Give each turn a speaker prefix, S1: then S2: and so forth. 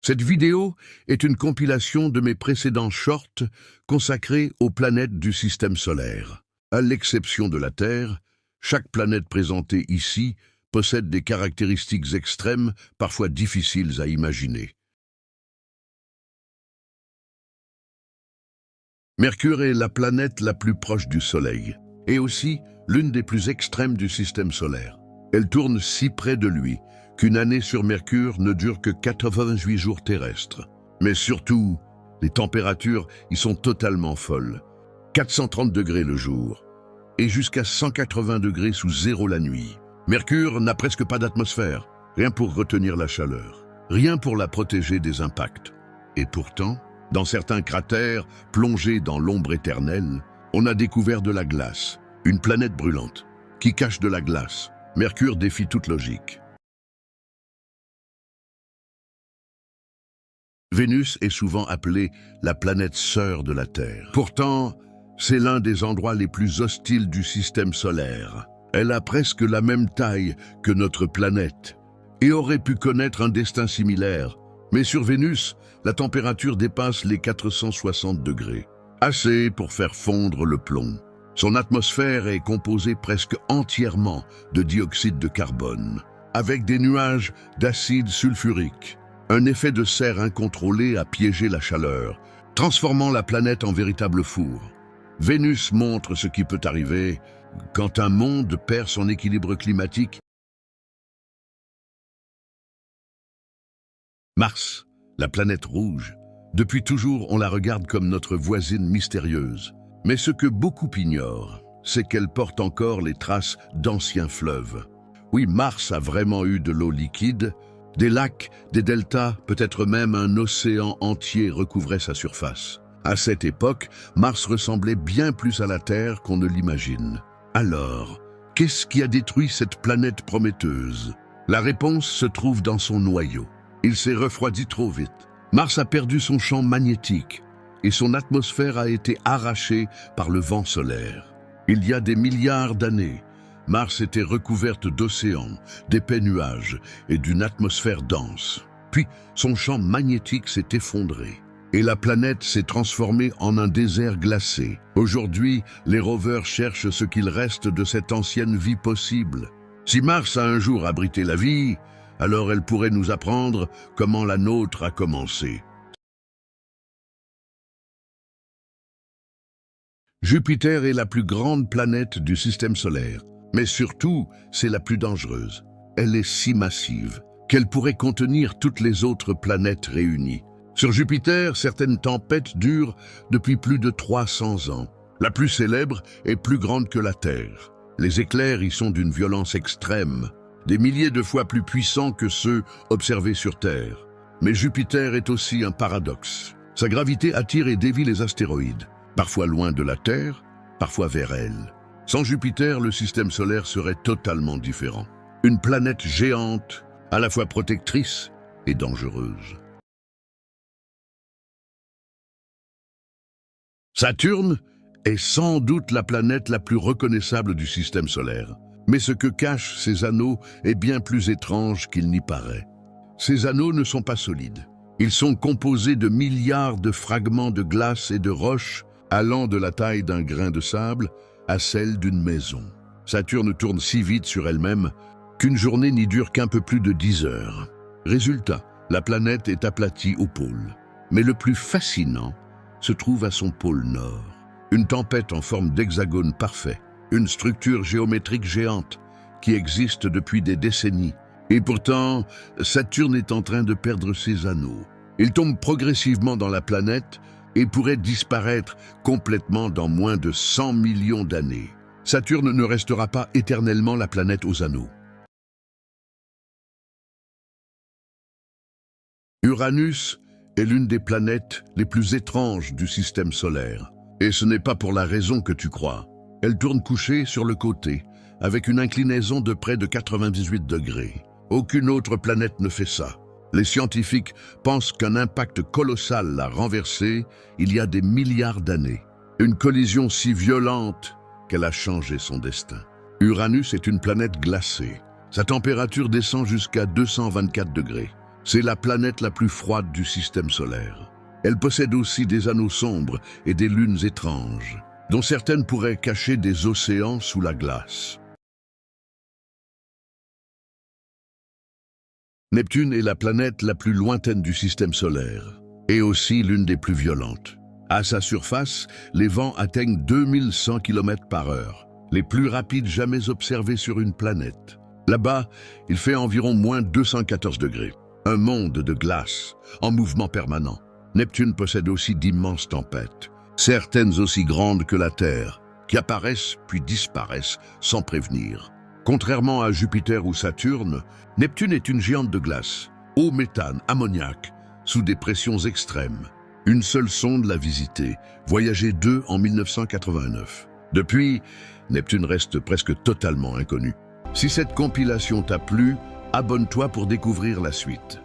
S1: Cette vidéo est une compilation de mes précédents shorts consacrés aux planètes du système solaire. À l'exception de la Terre, chaque planète présentée ici possède des caractéristiques extrêmes, parfois difficiles à imaginer. Mercure est la planète la plus proche du Soleil, et aussi l'une des plus extrêmes du système solaire. Elle tourne si près de lui qu'une année sur Mercure ne dure que 88 jours terrestres. Mais surtout, les températures y sont totalement folles. 430 degrés le jour et jusqu'à 180 degrés sous zéro la nuit. Mercure n'a presque pas d'atmosphère, rien pour retenir la chaleur, rien pour la protéger des impacts. Et pourtant, dans certains cratères plongés dans l'ombre éternelle, on a découvert de la glace, une planète brûlante, qui cache de la glace. Mercure défie toute logique. Vénus est souvent appelée la planète sœur de la Terre. Pourtant, c'est l'un des endroits les plus hostiles du système solaire. Elle a presque la même taille que notre planète et aurait pu connaître un destin similaire. Mais sur Vénus, la température dépasse les 460 degrés, assez pour faire fondre le plomb. Son atmosphère est composée presque entièrement de dioxyde de carbone, avec des nuages d'acide sulfurique. Un effet de serre incontrôlé a piégé la chaleur, transformant la planète en véritable four. Vénus montre ce qui peut arriver quand un monde perd son équilibre climatique. Mars, la planète rouge. Depuis toujours, on la regarde comme notre voisine mystérieuse. Mais ce que beaucoup ignorent, c'est qu'elle porte encore les traces d'anciens fleuves. Oui, Mars a vraiment eu de l'eau liquide, des lacs, des deltas, peut-être même un océan entier recouvrait sa surface. À cette époque, Mars ressemblait bien plus à la Terre qu'on ne l'imagine. Alors, qu'est-ce qui a détruit cette planète prometteuse? La réponse se trouve dans son noyau. Il s'est refroidi trop vite. Mars a perdu son champ magnétique et son atmosphère a été arrachée par le vent solaire. Il y a des milliards d'années, Mars était recouverte d'océans, d'épais nuages et d'une atmosphère dense. Puis, son champ magnétique s'est effondré et la planète s'est transformée en un désert glacé. Aujourd'hui, les rovers cherchent ce qu'il reste de cette ancienne vie possible. Si Mars a un jour abrité la vie, alors elle pourrait nous apprendre comment la nôtre a commencé. Jupiter est la plus grande planète du système solaire, mais surtout, c'est la plus dangereuse. Elle est si massive qu'elle pourrait contenir toutes les autres planètes réunies. Sur Jupiter, certaines tempêtes durent depuis plus de 300 ans. La plus célèbre est plus grande que la Terre. Les éclairs y sont d'une violence extrême, des milliers de fois plus puissants que ceux observés sur Terre. Mais Jupiter est aussi un paradoxe. Sa gravité attire et dévie les astéroïdes, parfois loin de la Terre, parfois vers elle. Sans Jupiter, le système solaire serait totalement différent. Une planète géante, à la fois protectrice et dangereuse. Saturne est sans doute la planète la plus reconnaissable du système solaire. Mais ce que cachent ces anneaux est bien plus étrange qu'il n'y paraît. Ces anneaux ne sont pas solides. Ils sont composés de milliards de fragments de glace et de roches allant de la taille d'un grain de sable à celle d'une maison. Saturne tourne si vite sur elle-même qu'une journée n'y dure qu'un peu plus de 10 heures. Résultat, la planète est aplatie au pôle. Mais le plus fascinant se trouve à son pôle nord. Une tempête en forme d'hexagone parfait, une structure géométrique géante qui existe depuis des décennies. Et pourtant, Saturne est en train de perdre ses anneaux. Il tombe progressivement dans la planète et pourrait disparaître complètement dans moins de 100 millions d'années. Saturne ne restera pas éternellement la planète aux anneaux. Uranus est l'une des planètes les plus étranges du système solaire. Et ce n'est pas pour la raison que tu crois. Elle tourne couchée sur le côté, avec une inclinaison de près de 98 degrés. Aucune autre planète ne fait ça. Les scientifiques pensent qu'un impact colossal l'a renversée il y a des milliards d'années. Une collision si violente qu'elle a changé son destin. Uranus est une planète glacée. Sa température descend jusqu'à 224 degrés. C'est la planète la plus froide du système solaire. Elle possède aussi des anneaux sombres et des lunes étranges, dont certaines pourraient cacher des océans sous la glace. Neptune est la planète la plus lointaine du système solaire, et aussi l'une des plus violentes. À sa surface, les vents atteignent 2100 km/h, les plus rapides jamais observés sur une planète. Là-bas, il fait environ moins 214 degrés. Un monde de glace, en mouvement permanent. Neptune possède aussi d'immenses tempêtes, certaines aussi grandes que la Terre, qui apparaissent puis disparaissent sans prévenir. Contrairement à Jupiter ou Saturne, Neptune est une géante de glace, eau, méthane, ammoniac, sous des pressions extrêmes. Une seule sonde l'a visité, Voyager 2 en 1989. Depuis, Neptune reste presque totalement inconnue. Si cette compilation t'a plu, abonne-toi pour découvrir la suite.